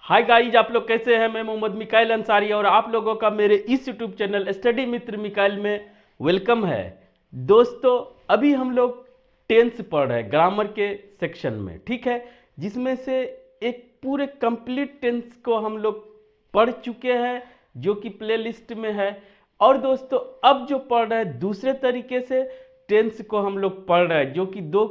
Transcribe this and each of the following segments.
Hi guys, आप लोग कैसे हैं। मैं मोहम्मद मिकाइल अंसारी और आप लोगों का मेरे इस यूट्यूब चैनल स्टडी मित्र मिकाइल में वेलकम है। दोस्तों, अभी हम लोग टेंस पढ़ रहे हैं ग्रामर के सेक्शन में, ठीक है, जिसमें से एक पूरे कंप्लीट टेंस को हम लोग पढ़ चुके हैं जो कि प्लेलिस्ट में है। और दोस्तों, अब जो पढ़ रहे हैं दूसरे तरीके से टेंस को हम लोग पढ़ रहे हैं, जो कि 2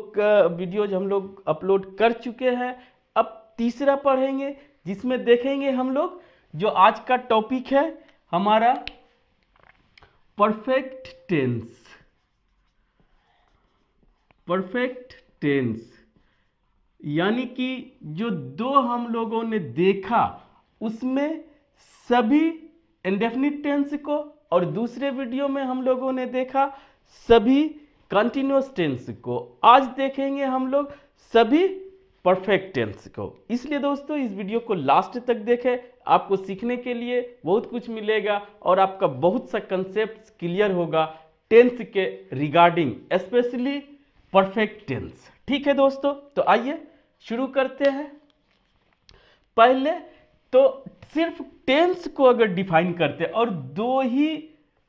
वीडियोज हम लोग अपलोड कर चुके हैं। अब तीसरा पढ़ेंगे जिसमें देखेंगे हम लोग जो आज का टॉपिक है हमारा परफेक्ट टेंस। परफेक्ट टेंस यानी कि जो 2 हम लोगों ने देखा उसमें सभी इंडेफिनिट टेंस को, और दूसरे वीडियो में हम लोगों ने देखा सभी कंटिन्यूअस टेंस को। आज देखेंगे हम लोग सभी परफेक्ट टेंस को। इसलिए दोस्तों, इस वीडियो को लास्ट तक देखें, आपको सीखने के लिए बहुत कुछ मिलेगा और आपका बहुत सा कंसेप्ट क्लियर होगा टेंस के रिगार्डिंग, स्पेशली परफेक्ट टेंस। ठीक है दोस्तों, तो आइए शुरू करते हैं। पहले तो सिर्फ टेंस को अगर डिफाइन करते हैं, और 2 ही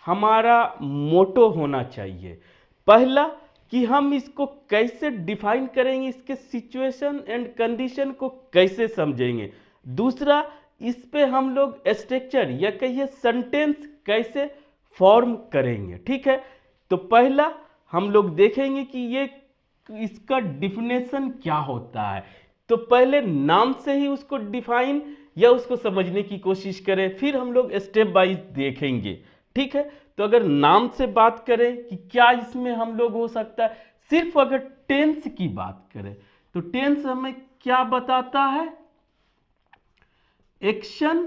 हमारा मोटो होना चाहिए। पहला कि हम इसको कैसे डिफाइन करेंगे, इसके सिचुएशन एंड कंडीशन को कैसे समझेंगे। दूसरा, इस पे हम लोग स्ट्रक्चर या कहिए सेंटेंस कैसे फॉर्म करेंगे। ठीक है, तो पहला हम लोग देखेंगे कि ये इसका डिफिनेशन क्या होता है। तो पहले नाम से ही उसको डिफाइन या उसको समझने की कोशिश करें, फिर हम लोग स्टेप बाय देखेंगे। ठीक है, तो अगर नाम से बात करें कि क्या इसमें हम लोग हो सकता है, सिर्फ अगर टेंस की बात करें तो टेंस हमें क्या बताता है, एक्शन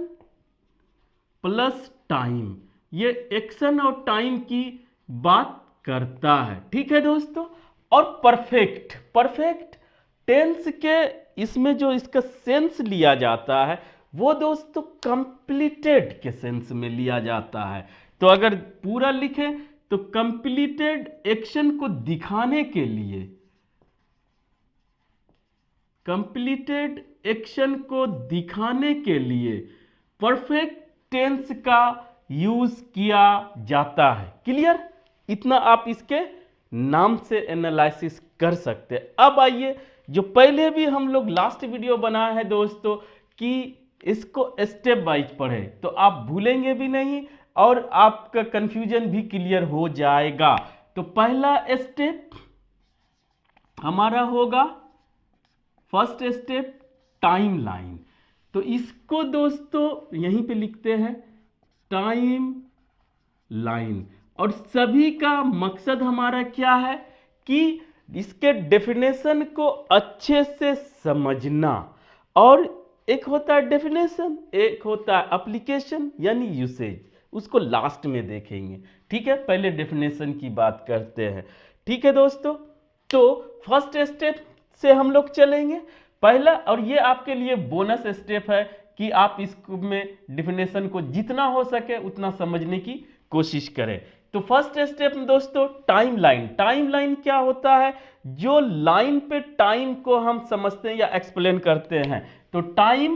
प्लस टाइम। ये एक्शन और टाइम की बात करता है। ठीक है दोस्तों, और परफेक्ट टेंस के इसमें जो इसका सेंस लिया जाता है वो दोस्तों कंप्लीटेड के सेंस में लिया जाता है। तो अगर पूरा लिखें तो कंप्लीटेड एक्शन को दिखाने के लिए, कंप्लीटेड एक्शन को दिखाने के लिए परफेक्ट टेंस का यूज किया जाता है। क्लियर, इतना आप इसके नाम से एनालिसिस कर सकते हैं। अब आइए, जो पहले भी हम लोग लास्ट वीडियो बनाए हैं दोस्तों कि इसको स्टेप वाइज पढ़े, तो आप भूलेंगे भी नहीं और आपका कंफ्यूजन भी क्लियर हो जाएगा। तो पहला स्टेप हमारा होगा, फर्स्ट स्टेप टाइम लाइन। तो इसको दोस्तों यहीं पे लिखते हैं टाइम लाइन। और सभी का मकसद हमारा क्या है कि इसके डेफिनेशन को अच्छे से समझना। और एक होता है डेफिनेशन, एक होता है एप्लीकेशन यानी यूसेज, उसको लास्ट में देखेंगे। ठीक है, पहले डेफिनेशन की बात करते हैं। ठीक है दोस्तों, तो फर्स्ट स्टेप से हम लोग चलेंगे पहला, और ये आपके लिए बोनस स्टेप है कि आप इसमें डेफिनेशन को जितना हो सके उतना समझने की कोशिश करें। तो फर्स्ट स्टेप में दोस्तों टाइम लाइन। टाइम लाइन क्या होता है, जो लाइन पे टाइम को हम समझते हैं या एक्सप्लेन करते हैं। तो टाइम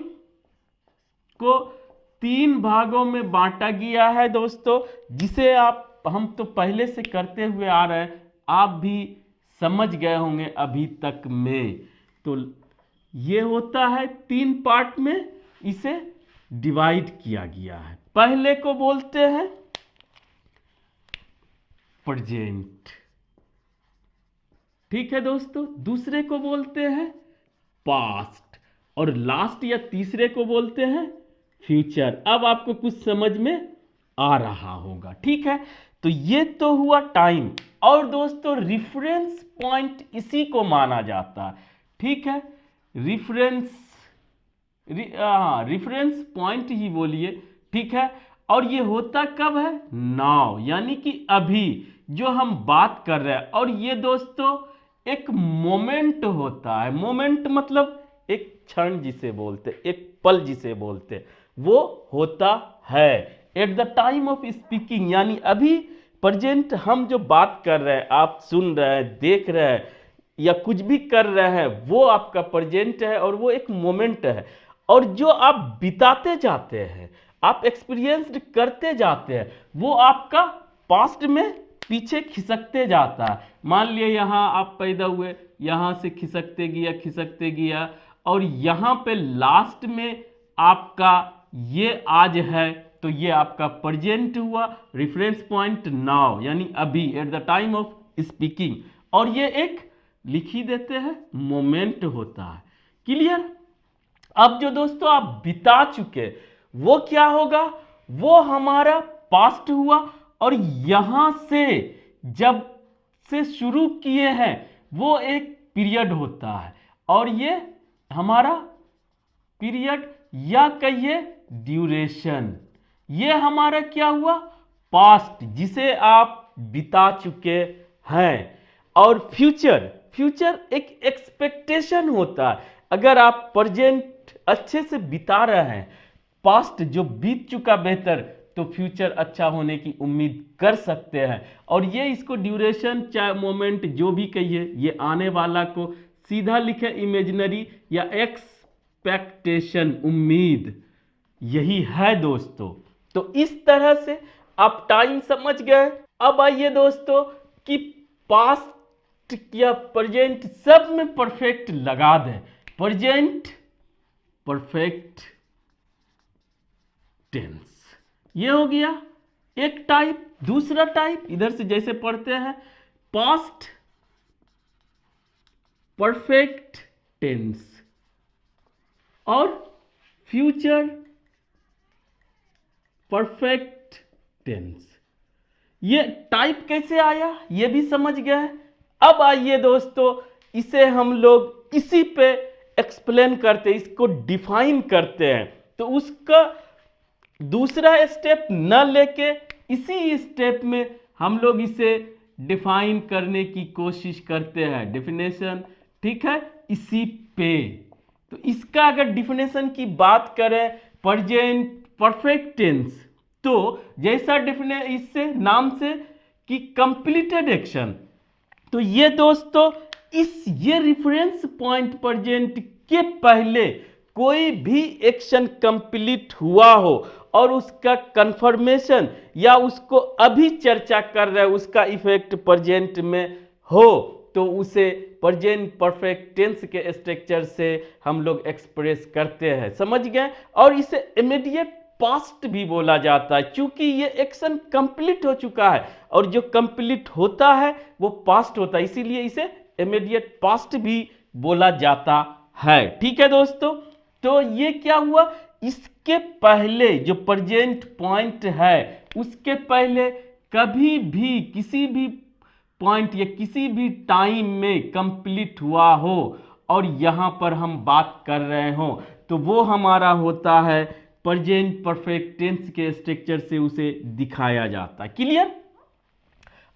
को 3 भागों में बांटा गया है दोस्तों, जिसे हम तो पहले से करते हुए आ रहे हैं, आप भी समझ गए होंगे अभी तक में। तो ये होता है 3 पार्ट में इसे डिवाइड किया गया है। पहले को बोलते हैं प्रेजेंट, ठीक है दोस्तों, दूसरे को बोलते हैं पास्ट, और लास्ट या तीसरे को बोलते हैं फ्यूचर। अब आपको कुछ समझ में आ रहा होगा। ठीक है, तो ये तो हुआ टाइम। और दोस्तों रिफरेंस पॉइंट इसी को माना जाता है। ठीक है, रिफरेंस पॉइंट ही बोलिए। ठीक है, और ये होता कब है, नाउ, यानी कि अभी जो हम बात कर रहे हैं। और ये दोस्तों एक मोमेंट होता है। मोमेंट मतलब एक क्षण जिसे बोलते, एक पल जिसे बोलते, वो होता है at the time of speaking, यानी अभी प्रेजेंट हम जो बात कर रहे हैं, आप सुन रहे हैं, देख रहे हैं या कुछ भी कर रहे हैं, वो आपका प्रेजेंट है और वो एक मोमेंट है। और जो आप बिताते जाते हैं, आप एक्सपीरियंस्ड करते जाते हैं, वो आपका पास्ट में पीछे खिसकते जाता है। मान लिए यहाँ आप पैदा हुए, यहाँ से खिसकते गया और यहाँ पे लास्ट में आपका ये आज है, तो ये आपका प्रेजेंट हुआ, रेफरेंस पॉइंट नाउ यानी अभी, at the time of speaking, और ये एक लिख ही देते हैं मोमेंट होता है। क्लियर? अब जो दोस्तों आप बिता चुके वो क्या होगा, वो हमारा पास्ट हुआ, और यहां से जब से शुरू किए हैं वो एक पीरियड होता है, और ये हमारा पीरियड या कहिए ड्यूरेशन, ये हमारा क्या हुआ, पास्ट, जिसे आप बिता चुके हैं। और फ्यूचर एक एक्सपेक्टेशन होता है। अगर आप प्रेजेंट अच्छे से बिता रहे हैं, पास्ट जो बीत चुका बेहतर, तो फ्यूचर अच्छा होने की उम्मीद कर सकते हैं। और ये इसको ड्यूरेशन चाहे मोमेंट जो भी कहिए, ये आने वाला को सीधा लिखे इमेजिनरी या एक्सपेक्टेशन, उम्मीद, यही है दोस्तों। तो इस तरह से आप टाइम समझ गए। अब आइए दोस्तों कि पास्ट या प्रेजेंट सब में परफेक्ट लगा दें। प्रेजेंट परफेक्ट टेंस, ये हो गया एक टाइप। दूसरा टाइप इधर से जैसे पढ़ते हैं, पास्ट परफेक्ट टेंस और फ्यूचर परफेक्ट टेंस। ये टाइप कैसे आया ये भी समझ गए। अब आइए दोस्तों, इसे हम लोग इसी पे एक्सप्लेन करते हैं, इसको डिफाइन करते हैं। तो उसका दूसरा स्टेप न लेके इसी स्टेप में हम लोग इसे डिफाइन करने की कोशिश करते हैं। डेफिनेशन, ठीक है, इसी पे। तो इसका अगर डिफिनेशन की बात करें, प्रेजेंट परफेक्ट टेंस, तो जैसा इससे नाम से कि कंप्लीटेड एक्शन, तो ये दोस्तों ये रेफरेंस पॉइंट प्रेजेंट के पहले कोई भी एक्शन कंप्लीट हुआ हो और उसका कंफर्मेशन या उसको अभी चर्चा कर रहे हैं, उसका इफेक्ट प्रेजेंट में हो, तो उसे प्रेजेंट परफेक्ट टेंस के स्ट्रक्चर से हम लोग एक्सप्रेस करते हैं। समझ गए? और इसे इमीडिएट पास्ट भी बोला जाता है, क्योंकि ये एक्शन कंप्लीट हो चुका है और जो कंप्लीट होता है वो पास्ट होता है, इसीलिए इसे इमीडिएट पास्ट भी बोला जाता है। ठीक है दोस्तों, तो ये क्या हुआ, इसके पहले जो प्रेजेंट पॉइंट है उसके पहले कभी भी किसी भी पॉइंट या किसी भी टाइम में कंप्लीट हुआ हो और यहां पर हम बात कर रहे हो, तो वो हमारा होता है प्रेजेंट परफेक्ट टेंस के स्ट्रक्चर से उसे दिखाया जाता है। क्लियर?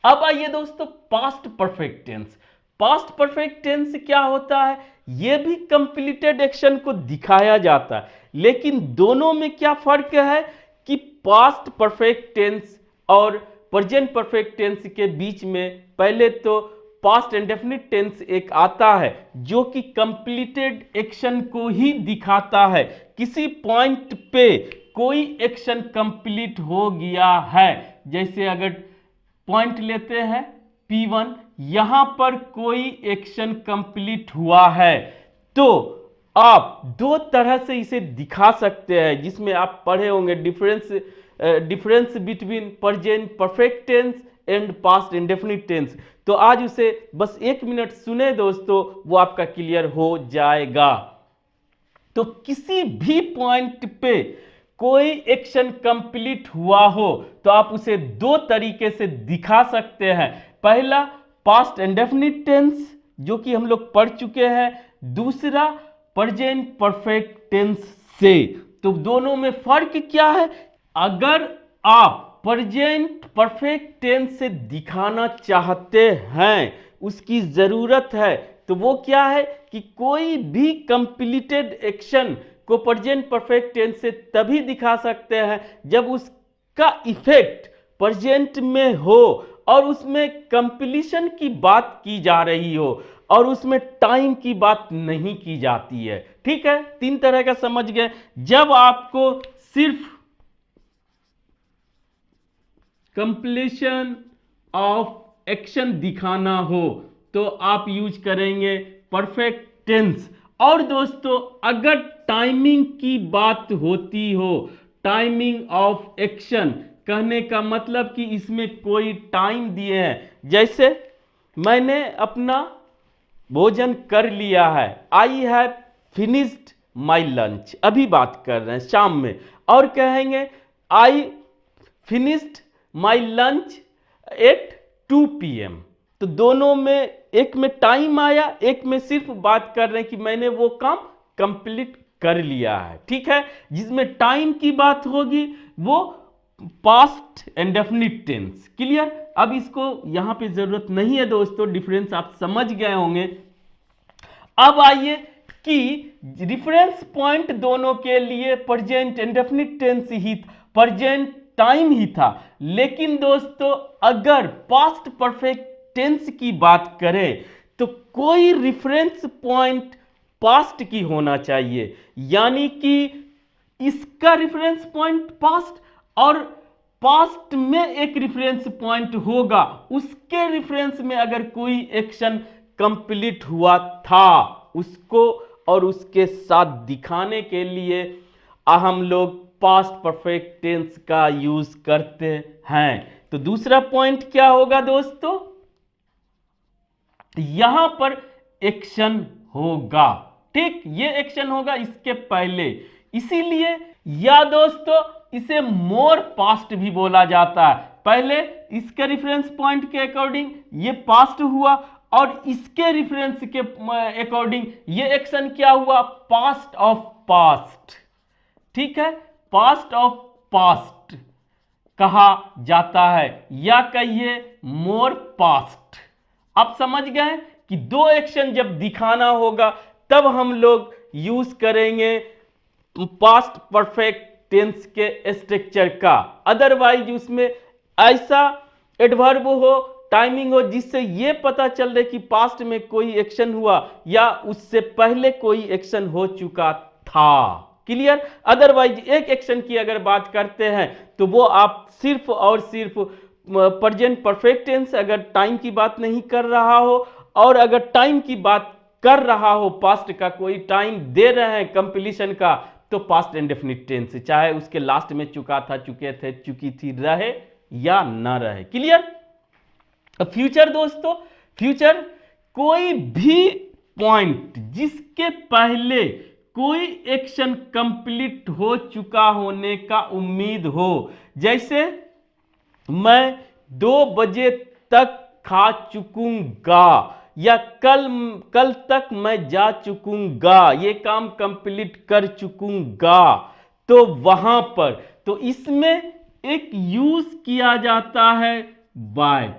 अब आइए दोस्तों, past perfect tense. Past perfect tense क्या होता है, यह भी कंप्लीटेड एक्शन को दिखाया जाता है, लेकिन दोनों में क्या फर्क है कि पास्ट परफेक्ट टेंस और प्रेजेंट परफेक्ट टेंस के बीच में पहले तो पास्ट इंडेफिनिट टेंस एक आता है जो कि कंप्लीटेड एक्शन को ही दिखाता है। किसी पॉइंट पे कोई एक्शन कंप्लीट हो गया है, जैसे अगर पॉइंट लेते हैं P1, यहां पर कोई एक्शन कंप्लीट हुआ है, तो आप दो तरह से इसे दिखा सकते हैं, जिसमें आप पढ़े होंगे difference between present perfect tense and past indefinite tense. तो आज उसे बस 1 मिनट सुने दोस्तों, वो आपका क्लियर हो जाएगा। तो किसी भी पॉइंट पे कोई एक्शन कंप्लीट हुआ हो तो आप उसे दो तरीके से दिखा सकते हैं। पहला पास्ट इंडेफिनिट टेंस जो कि हम लोग पढ़ चुके हैं, दूसरा प्रेजेंट परफेक्ट टेंस से। तो दोनों में फर्क क्या है, अगर आप प्रेजेंट परफेक्ट टेंस से दिखाना चाहते हैं, उसकी जरूरत है, तो वो क्या है कि कोई भी कंप्लीटेड एक्शन को प्रेजेंट परफेक्ट टेंस से तभी दिखा सकते हैं जब उसका इफेक्ट प्रेजेंट में हो और उसमें कंप्लीशन की बात की जा रही हो और उसमें टाइम की बात नहीं की जाती है। ठीक है, 3 तरह का समझ गए। जब आपको सिर्फ कंप्लीशन ऑफ एक्शन दिखाना हो तो आप यूज करेंगे परफेक्ट टेंस। और दोस्तों अगर टाइमिंग की बात होती हो, टाइमिंग ऑफ एक्शन कहने का मतलब कि इसमें कोई टाइम दिए हैं, जैसे मैंने अपना भोजन कर लिया है, I have finished my lunch, अभी बात कर रहे हैं शाम में, और कहेंगे I finished my lunch at 2 PM। तो दोनों में एक में टाइम आया, एक में सिर्फ बात कर रहे हैं कि मैंने वो काम कंप्लीट कर लिया है। ठीक है, जिसमें टाइम की बात होगी वो पास्ट इंडेफिनिट टेंस। क्लियर? अब इसको यहां पे जरूरत नहीं है दोस्तों, डिफरेंस आप समझ गए होंगे। अब आइए कि रिफरेंस पॉइंट दोनों के लिए प्रेजेंट इंडेफिनिट टेंस ही, प्रेजेंट टाइम ही था, लेकिन दोस्तों अगर पास्ट परफेक्ट टेंस की बात करें तो कोई रिफरेंस पॉइंट पास्ट की होना चाहिए, यानी कि इसका रेफरेंस पॉइंट पास्ट और पास्ट में एक रेफरेंस पॉइंट होगा, उसके रेफरेंस में अगर कोई एक्शन कंप्लीट हुआ था उसको और उसके साथ दिखाने के लिए हम लोग पास्ट परफेक्ट टेंस का यूज करते हैं। तो दूसरा पॉइंट क्या होगा दोस्तों, यहां पर एक्शन होगा। ठीक, ये एक्शन होगा इसके पहले, इसीलिए या दोस्तों इसे मोर पास्ट भी बोला जाता है। पहले इसके रेफरेंस पॉइंट के अकॉर्डिंग ये पास्ट हुआ और इसके रेफरेंस के अकॉर्डिंग ये एक्शन क्या हुआ, पास्ट ऑफ पास्ट। ठीक है, पास्ट ऑफ पास्ट कहा जाता है, या कहिए मोर पास्ट। आप समझ गए कि दो एक्शन जब दिखाना होगा तब हम लोग यूज करेंगे पास्ट परफेक्ट टेंस के स्ट्रक्चर का, अदरवाइज उसमें ऐसा एडवर्ब हो, टाइमिंग हो, जिससे यह पता चल रहा है कि पास्ट में कोई एक्शन हुआ या उससे पहले कोई एक्शन हो चुका था। क्लियर? अदरवाइज एक एक्शन की अगर बात करते हैं तो वो आप सिर्फ और सिर्फ प्रेजेंट परफेक्ट टेंस अगर टाइम की बात नहीं कर रहा हो, और अगर टाइम की बात कर रहा हो, पास्ट का कोई टाइम दे रहे हैं कंप्लीशन का, तो पास्ट इंडेफिनिट टेंस, चाहे उसके लास्ट में चुका था, चुके थे, चुकी थी, रहे या ना रहे। क्लियर? फ्यूचर दोस्तों, फ्यूचर कोई भी पॉइंट जिसके पहले कोई एक्शन कंप्लीट हो चुका होने का उम्मीद हो, जैसे मैं 2 बजे तक खा चुकूंगा या कल तक मैं जा चुकूंगा, ये काम कंप्लीट कर चुकूंगा, तो वहां पर तो इसमें एक यूज किया जाता है बाय।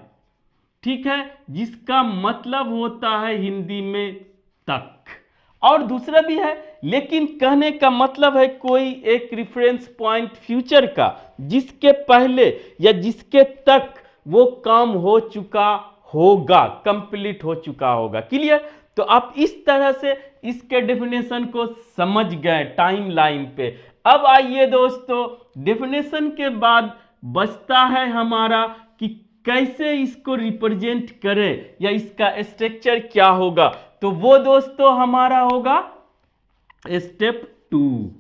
ठीक है, जिसका मतलब होता है हिंदी में तक, और दूसरा भी है, लेकिन कहने का मतलब है कोई एक रेफरेंस पॉइंट फ्यूचर का जिसके पहले या जिसके तक वो काम हो चुका होगा, कंप्लीट हो चुका होगा। क्लियर? तो आप इस तरह से इसके डेफिनेशन को समझ गए टाइम लाइन पे। अब आइए दोस्तों, डेफिनेशन के बाद बचता है हमारा कि कैसे इसको रिप्रेजेंट करें या इसका स्ट्रक्चर क्या होगा। तो वो दोस्तों हमारा होगा स्टेप 2।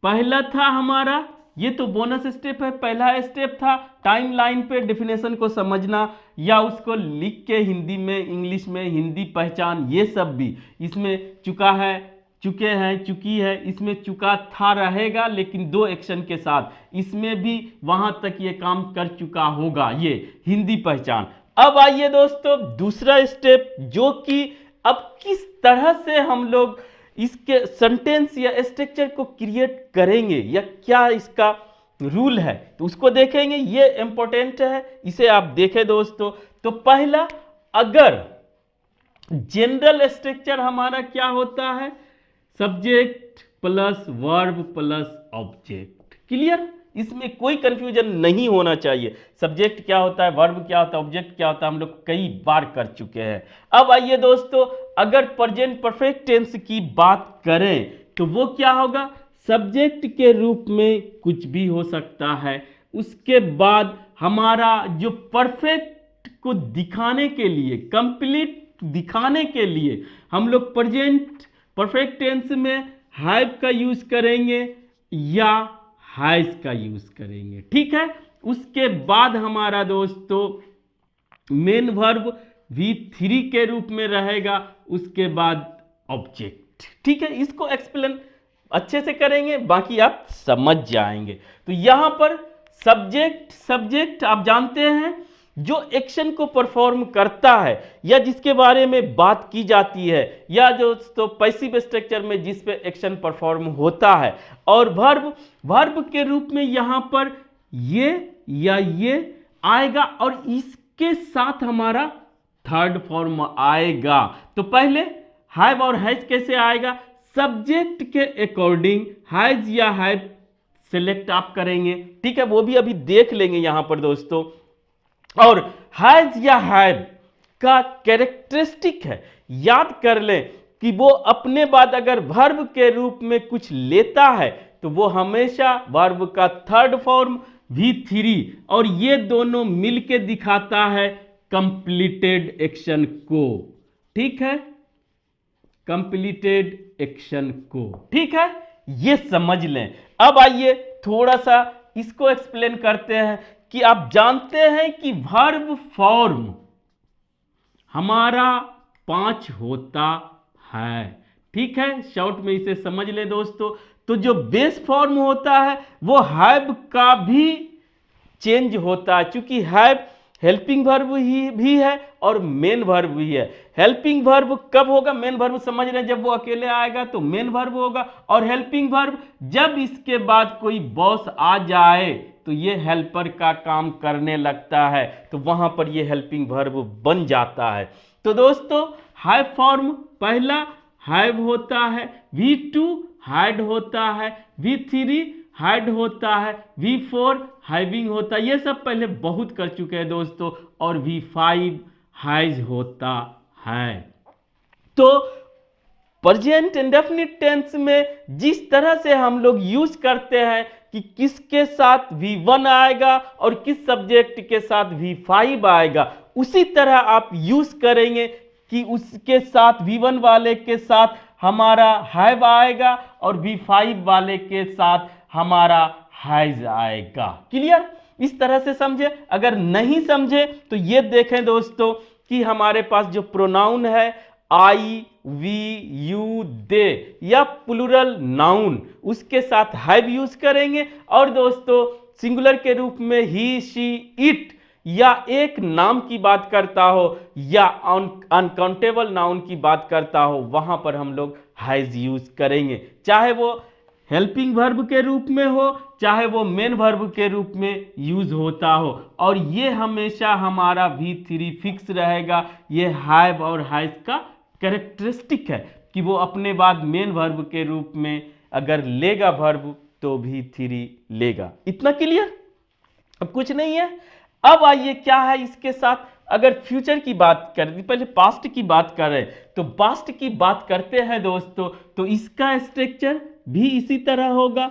पहला था हमारा, ये तो बोनस स्टेप है, पहला स्टेप था टाइम लाइन पे डेफिनेशन को समझना या उसको लिख के हिंदी में, इंग्लिश में, हिंदी पहचान, ये सब भी इसमें चुका है, चुके हैं, चुकी है, इसमें चुका था रहेगा लेकिन 2 एक्शन के साथ, इसमें भी वहां तक ये काम कर चुका होगा, ये हिंदी पहचान। अब आइए दोस्तों दूसरा स्टेप, जो कि अब किस तरह से हम लोग इसके सेंटेंस या स्ट्रक्चर को क्रिएट करेंगे या क्या इसका रूल है, तो उसको देखेंगे। ये इंपॉर्टेंट है, इसे आप देखें दोस्तों। तो पहला, अगर जनरल स्ट्रक्चर हमारा क्या होता है, subject plus verb plus object. Clear? इसमें कोई कंफ्यूजन नहीं होना चाहिए। सब्जेक्ट क्या होता है, वर्ब क्या होता है, ऑब्जेक्ट क्या होता है, हम लोग कई बार कर चुके हैं। अब आइए दोस्तों, अगर प्रेजेंट परफेक्ट टेंस की बात करें तो वो क्या होगा, सब्जेक्ट के रूप में कुछ भी हो सकता है। उसके बाद हमारा जो परफेक्ट को दिखाने के लिए, कंप्लीट दिखाने के लिए हम लोग प्रेजेंट परफेक्ट टेंस में हैव का यूज करेंगे या हैज का यूज करेंगे, ठीक है। उसके बाद हमारा दोस्तों मेन वर्ब V3 के रूप में रहेगा, उसके बाद ऑब्जेक्ट, ठीक है। इसको एक्सप्लेन अच्छे से करेंगे, बाकी आप समझ जाएंगे। तो यहां पर सब्जेक्ट आप जानते हैं जो एक्शन को परफॉर्म करता है या जिसके बारे में बात की जाती है, या दोस्तों पैसिव स्ट्रक्चर में जिस पे एक्शन परफॉर्म होता है। और वर्ब के रूप में यहां पर ये या ये आएगा और इसके साथ हमारा थर्ड फॉर्म आएगा। तो पहले हैव और हैज कैसे आएगा, सब्जेक्ट के अकॉर्डिंग हैज या हैव सेलेक्ट आप करेंगे, ठीक है, वो भी अभी देख लेंगे यहां पर दोस्तों। और हैज या हैव का कैरेक्टरिस्टिक है, याद कर लें कि वो अपने बाद अगर वर्ब के रूप में कुछ लेता है तो वो हमेशा वर्ब का थर्ड फॉर्म V3 और ये दोनों मिलके दिखाता है कंप्लीटेड एक्शन को, ठीक है, कंप्लीटेड एक्शन को, ठीक है, ये समझ लें। अब आइए थोड़ा सा इसको एक्सप्लेन करते हैं कि आप जानते हैं कि वर्ब फॉर्म हमारा 5 होता है, ठीक है, शॉर्ट में इसे समझ ले दोस्तों। तो जो बेस फॉर्म होता है वो हैव का भी चेंज होता है, क्योंकि हैव हेल्पिंग वर्ब ही भी है और मेन वर्ब भी है। हेल्पिंग वर्ब कब होगा, मेन वर्ब समझ रहे हैं, जब वो अकेले आएगा तो मेन वर्ब होगा, और हेल्पिंग वर्ब जब इसके बाद कोई बॉस आ जाए तो ये हेल्पर का काम करने लगता है, तो वहां पर ये हेल्पिंग वर्ब बन जाता है। तो दोस्तों हैव फॉर्म पहला हैव होता है, V2 हैड होता है, V3 हैड होता है, V4 हैविंग होता है, ये सब पहले बहुत कर चुके हैं दोस्तों, और V5 हैज होता है। तो प्रेजेंट इंडेफिनिट टेंस में जिस तरह से हम लोग यूज करते हैं कि किसके साथ V1 आएगा और किस सब्जेक्ट के साथ V5 आएगा, उसी तरह आप यूज करेंगे कि उसके साथ V1 वाले के साथ हमारा हैव आएगा और V5 वाले के साथ हमारा हैज आएगा। क्लियर, इस तरह से समझे। अगर नहीं समझे तो ये देखें दोस्तों कि हमारे पास जो प्रोनाउन है आई, वी, यू, दे या प्लूरल नाउन, उसके साथ हैव यूज करेंगे, और दोस्तों सिंगुलर के रूप में ही, शी, इट या एक नाम की बात करता हो या अनकाउंटेबल नाउन की बात करता हो, वहां पर हम लोग हैज यूज करेंगे, चाहे वो हेल्पिंग वर्ब के रूप में हो चाहे वो मेन वर्ब के रूप में यूज होता हो। और ये हमेशा हमारा V3 फिक्स रहेगा। ये हैव और हैज का कैरेक्टरिस्टिक है कि वो अपने बाद मेन वर्ब के रूप में अगर लेगा वर्ब तो V3 लेगा। इतना क्लियर, अब कुछ नहीं है। अब आइए क्या है इसके साथ, अगर फ्यूचर की बात करें, पहले पास्ट की बात करें तो पास्ट की बात करते हैं दोस्तों, तो इसका स्ट्रक्चर भी इसी तरह होगा,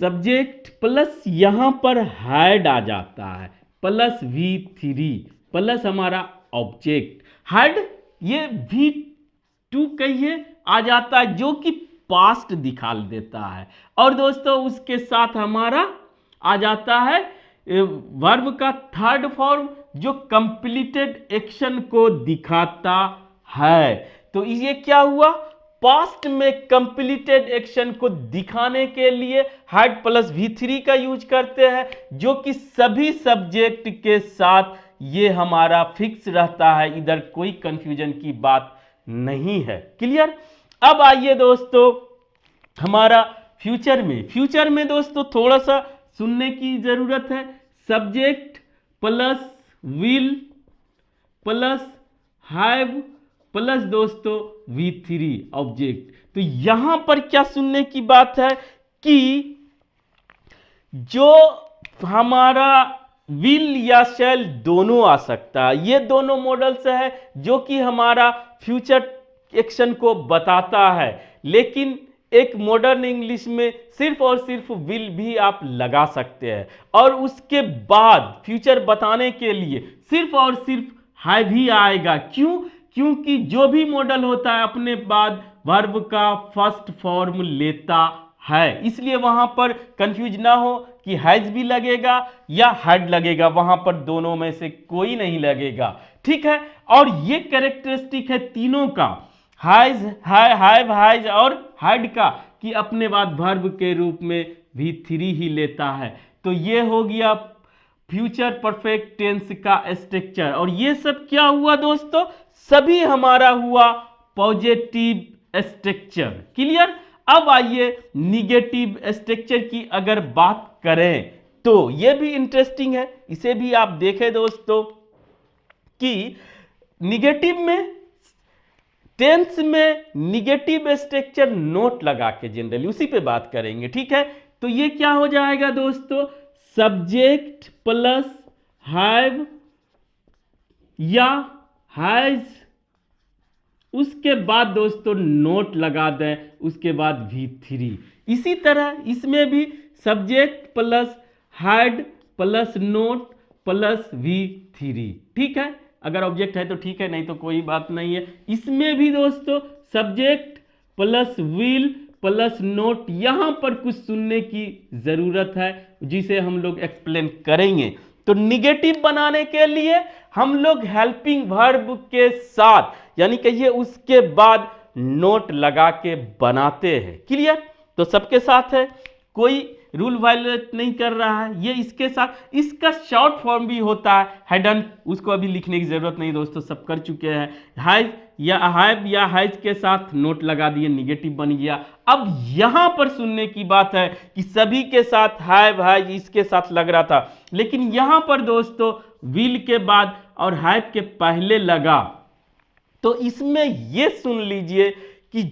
सब्जेक्ट प्लस यहां पर हैड आ जाता है, प्लस V3 प्लस हमारा ऑब्जेक्ट हैड, ये V2 कहिए आ जाता है जो कि पास्ट दिखा देता है, और दोस्तों उसके साथ हमारा आ जाता है वर्ब का थर्ड फॉर्म जो कंप्लीटेड एक्शन को दिखाता है। तो ये क्या हुआ, पास्ट में कंप्लीटेड एक्शन को दिखाने के लिए हैड प्लस V3 का यूज करते हैं, जो कि सभी सब्जेक्ट के साथ ये हमारा फिक्स रहता है, इधर कोई कंफ्यूजन की बात नहीं है। क्लियर। अब आइए दोस्तों हमारा फ्यूचर में दोस्तों थोड़ा सा सुनने की जरूरत है। Subject plus will plus have plus दोस्तों V3 ऑब्जेक्ट। तो यहां पर क्या सुनने की बात है कि जो हमारा विल या शैल दोनों आ सकता है। ये दोनों मॉडल्स है जो कि हमारा फ्यूचर एक्शन को बताता है, लेकिन एक मॉडर्न इंग्लिश में सिर्फ और सिर्फ विल भी आप लगा सकते हैं, और उसके बाद फ्यूचर बताने के लिए सिर्फ और सिर्फ हैव ही आएगा। क्यों? क्योंकि जो भी मॉडल होता है अपने बाद वर्ब का फर्स्ट फॉर्म लेता है, इसलिए वहां पर कंफ्यूज ना हो कि हैज भी लगेगा या हैड लगेगा, वहां पर दोनों में से कोई नहीं लगेगा। ठीक है, और ये कैरेक्टरिस्टिक है तीनों का, हैज, हैव, हैज और हैड का, कि अपने बाद वर्ब के रूप में भी थ्री ही लेता है। तो ये हो गया फ्यूचर परफेक्ट टेंस का स्ट्रक्चर। और ये सब क्या हुआ दोस्तों? सभी हमारा हुआ पॉजिटिव स्ट्रक्चर। क्लियर? अब आइए निगेटिव स्ट्रक्चर की अगर बात करें तो ये भी इंटरेस्टिंग है, इसे भी आप देखें दोस्तों कि निगेटिव में, टेंस में निगेटिव स्ट्रक्चर नोट लगा के जनरली उसी पे बात करेंगे। ठीक है, तो ये क्या हो जाएगा दोस्तों? सब्जेक्ट प्लस हैव या हैज, उसके बाद दोस्तों नोट लगा दें, उसके बाद V3। इसी तरह इसमें भी subject plus had plus note plus V3। ठीक है, अगर ऑब्जेक्ट है तो ठीक है, नहीं तो कोई बात नहीं है। इसमें भी दोस्तों subject plus will plus note, यहां पर कुछ सुनने की जरूरत है जिसे हम लोग एक्सप्लेन करेंगे। तो निगेटिव बनाने के लिए हम लोग हेल्पिंग वर्ब के साथ, यानी कहिए उसके बाद नोट लगा के बनाते हैं। क्लियर? तो सबके साथ है, कोई रूल वायलेट नहीं कर रहा है। ये इसके साथ, इसका शॉर्ट फॉर्म भी होता है हैडन, उसको अभी लिखने की जरूरत नहीं दोस्तों, सब कर चुके हैं। हैज या हैव या हैज के साथ नोट लगा दिए, निगेटिव बन गया। अब यहां पर सुनने की बात है कि सभी के साथ हैव हैज इसके साथ लग रहा था, लेकिन यहां पर दोस्तों विल के बाद और हैव के पहले लगा। तो इसमें यह सुन लीजिए कि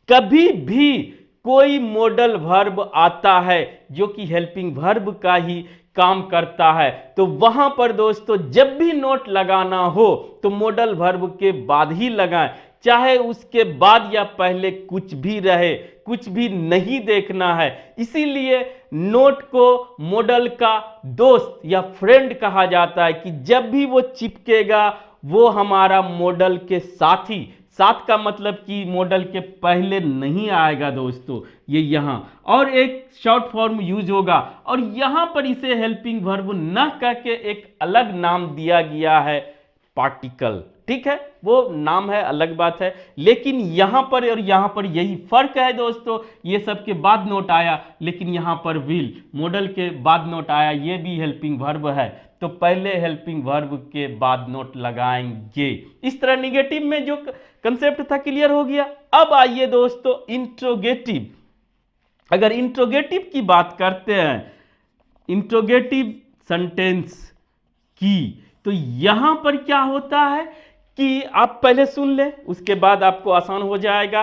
कभी भी कोई मॉडल वर्ब आता है जो कि हेल्पिंग वर्ब का ही काम करता है, तो वहां पर दोस्तों जब भी नोट लगाना हो तो मॉडल वर्ब के बाद ही लगाएं, चाहे उसके बाद या पहले कुछ भी रहे, कुछ भी नहीं देखना है। इसीलिए नोट को मॉडल का दोस्त या फ्रेंड कहा जाता है कि जब भी वो चिपकेगा वो हमारा मॉडल के साथी, साथ का मतलब कि मॉडल के पहले नहीं आएगा दोस्तों, ये यहां और एक शॉर्ट फॉर्म यूज होगा, और यहां पर इसे हेल्पिंग वर्ब न कह के एक अलग नाम दिया गया है, पार्टिकल। ठीक है, वो नाम है, अलग बात है, लेकिन यहां पर और यहां पर यही फर्क है दोस्तों। ये सब के बाद नोट आया, लेकिन यहां पर विल मॉडल के बाद नोट आया, ये भी हेल्पिंग वर्ब है, तो पहले हेल्पिंग वर्ब के बाद नोट लगाएंगे। इस तरह निगेटिव में जो कंसेप्ट था क्लियर हो गया। अब आइए दोस्तों इंट्रोगेटिव। अगर इंट्रोगेटिव की बात करते हैं, इंट्रोगेटिव सेंटेंस की, तो यहां पर क्या होता है कि आप पहले सुन ले, उसके बाद आपको आसान हो जाएगा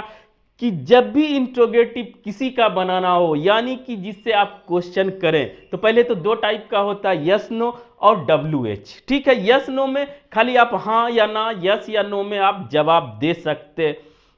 कि जब भी इंट्रोगेटिव किसी का बनाना हो, यानी कि जिससे आप क्वेश्चन करें, तो पहले तो दो टाइप का होता है, यस नो और WH। ठीक है, यस नो में खाली आप हाँ या ना, यस या नो में आप जवाब दे सकते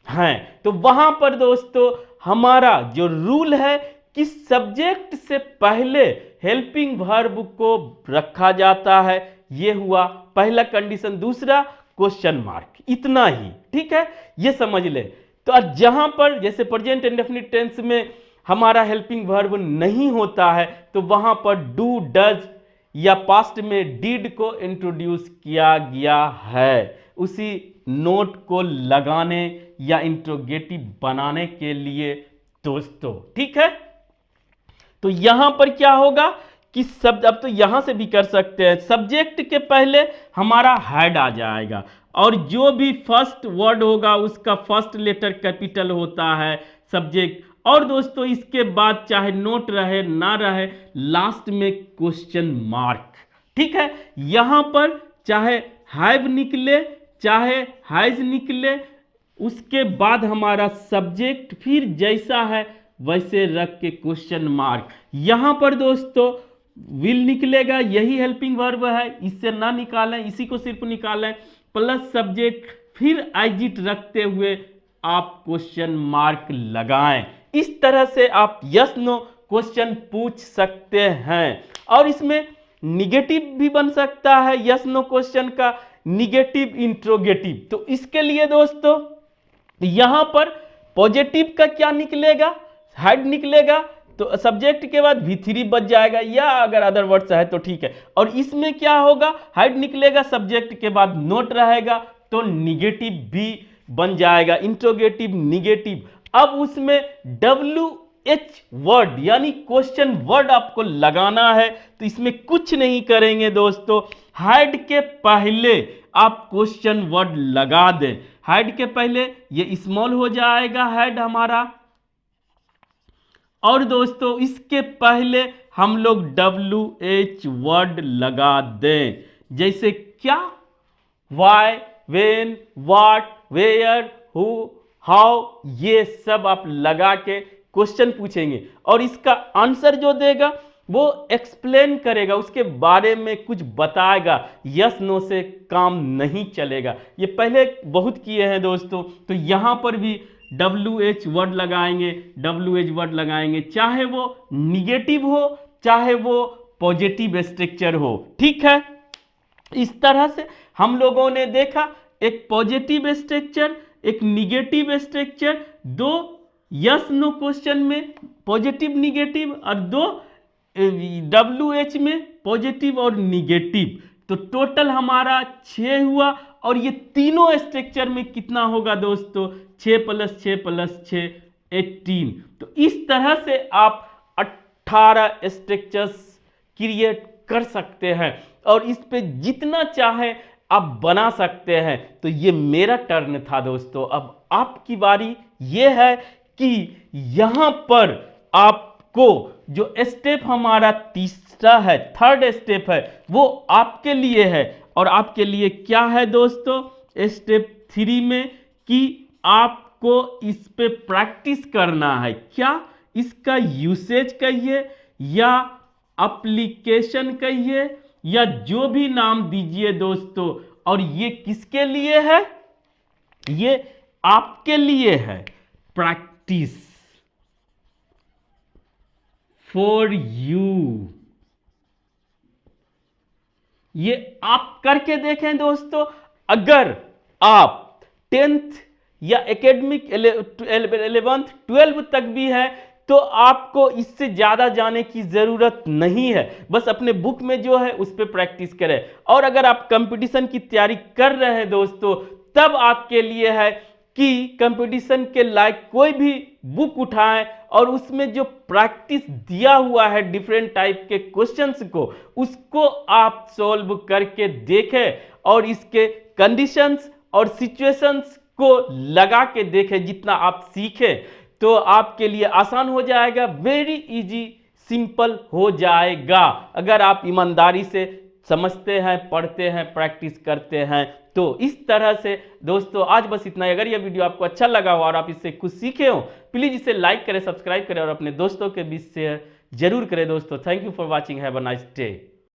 हैं। तो वहां पर दोस्तों हमारा जो रूल है कि सब्जेक्ट से पहले हेल्पिंग वर्ब को रखा जाता है, ये हुआ पहला कंडीशन। दूसरा क्वेश्चन मार्क, इतना ही। ठीक है, ये समझ ले। तो जहां पर जैसे प्रेजेंट इंडेफिनिट टेंस में हमारा हेल्पिंग वर्ब नहीं होता है, तो वहां पर डू, डज या पास्ट में डिड को इंट्रोड्यूस किया गया है, उसी नोट को लगाने या इंट्रोगेटिव बनाने के लिए दोस्तों। ठीक है, तो यहां पर क्या होगा कि शब्द, अब तो यहां से भी कर सकते हैं, सब्जेक्ट के पहले हमारा हैड आ जाएगा, और जो भी फर्स्ट वर्ड होगा उसका फर्स्ट लेटर कैपिटल होता है सब्जेक्ट, और दोस्तों इसके बाद चाहे नोट रहे ना रहे, लास्ट में क्वेश्चन मार्क। ठीक है, यहां पर चाहे हैव निकले चाहे हैज निकले, उसके बाद हमारा सब्जेक्ट फिर जैसा है वैसे रख के क्वेश्चन मार्क। यहां पर दोस्तों विल निकलेगा, यही हेल्पिंग वर्ब है, इससे ना निकालें, इसी को सिर्फ निकालें, प्लस सब्जेक्ट, फिर आईजिट रखते हुए आप क्वेश्चन मार्क लगाएं। इस तरह से आप यस नो क्वेश्चन पूछ सकते हैं। और इसमें निगेटिव भी बन सकता है यस नो क्वेश्चन का, निगेटिव इंट्रोगेटिव। तो इसके लिए दोस्तों यहां पर पॉजिटिव का क्या निकलेगा, हेड निकलेगा, तो सब्जेक्ट के बाद V3 बच जाएगा, या अगर अदर वर्ड्स है तो ठीक है। और इसमें क्या होगा, हेड निकलेगा, सब्जेक्ट के बाद नोट रहेगा, तो निगेटिव भी बन जाएगा, इंट्रोगेटिव निगेटिव। अब उसमें WH वर्ड यानी क्वेश्चन वर्ड आपको लगाना है। तो इसमें कुछ नहीं करेंगे दोस्तों, हेड के पहले आप क्वेश्चन वर्ड लगा दें। हेड के पहले ये स्मॉल हो जाएगा हेड हमारा, और दोस्तों इसके पहले हम लोग WH वर्ड लगा दें, जैसे क्या, why, when, what, where, who, how, ये सब आप लगा के क्वेश्चन पूछेंगे। और इसका आंसर जो देगा वो एक्सप्लेन करेगा, उसके बारे में कुछ बताएगा, यस नो से काम नहीं चलेगा। ये पहले बहुत किए हैं दोस्तों। तो यहां पर भी WH वर्ड लगाएंगे, WH वर्ड लगाएंगे, चाहे वो निगेटिव हो चाहे वो पॉजिटिव स्ट्रक्चर हो, ठीक है। इस तरह से हम लोगों ने देखा एक पॉजिटिव स्ट्रक्चर, एक निगेटिव स्ट्रक्चर, दो यस नो क्वेश्चन में पॉजिटिव निगेटिव, और दो WH में पॉजिटिव और निगेटिव। तो टोटल हमारा 6 हुआ। और ये तीनों स्ट्रक्चर में कितना होगा दोस्तों, 6 + 6 + 6 18। तो इस तरह से आप 18 स्ट्रक्चर्स क्रिएट कर सकते हैं, और इस पे जितना चाहे आप बना सकते हैं। तो ये मेरा टर्न था दोस्तों, अब आपकी बारी ये है कि यहां पर आपको जो स्टेप हमारा तीसरा है, थर्ड स्टेप है, वो आपके लिए है। और आपके लिए क्या है दोस्तों, स्टेप 3 में, कि आपको इस पे प्रैक्टिस करना है। क्या, इसका यूसेज कहिए या एप्लीकेशन कहिए या जो भी नाम दीजिए दोस्तों। और ये किसके लिए है, ये आपके लिए है, प्रैक्टिस फॉर यू। ये आप करके देखें दोस्तों। अगर आप 10th या एकेडमिक 11th 12th तक भी है तो आपको इससे ज़्यादा जाने की ज़रूरत नहीं है, बस अपने बुक में जो है उस पर प्रैक्टिस करें। और अगर आप कंपटीशन की तैयारी कर रहे हैं दोस्तों, तब आपके लिए है कि कंपटीशन के लायक कोई भी बुक उठाएं और उसमें जो प्रैक्टिस दिया हुआ है डिफरेंट टाइप के क्वेश्चंस को, उसको आप सॉल्व करके देखें और इसके कंडीशंस और सिचुएशंस को लगा के देखें। जितना आप सीखें तो आपके लिए आसान हो जाएगा, वेरी इजी, सिंपल हो जाएगा, अगर आप ईमानदारी से समझते हैं, पढ़ते हैं, प्रैक्टिस करते हैं। तो इस तरह से दोस्तों आज बस इतना ही। अगर यह वीडियो आपको अच्छा लगा हो और आप इससे कुछ सीखे हो, प्लीज इसे लाइक करें, सब्सक्राइब करें और अपने दोस्तों के बीच शेयर जरूर करें दोस्तों। Thank you for watching, have a nice day.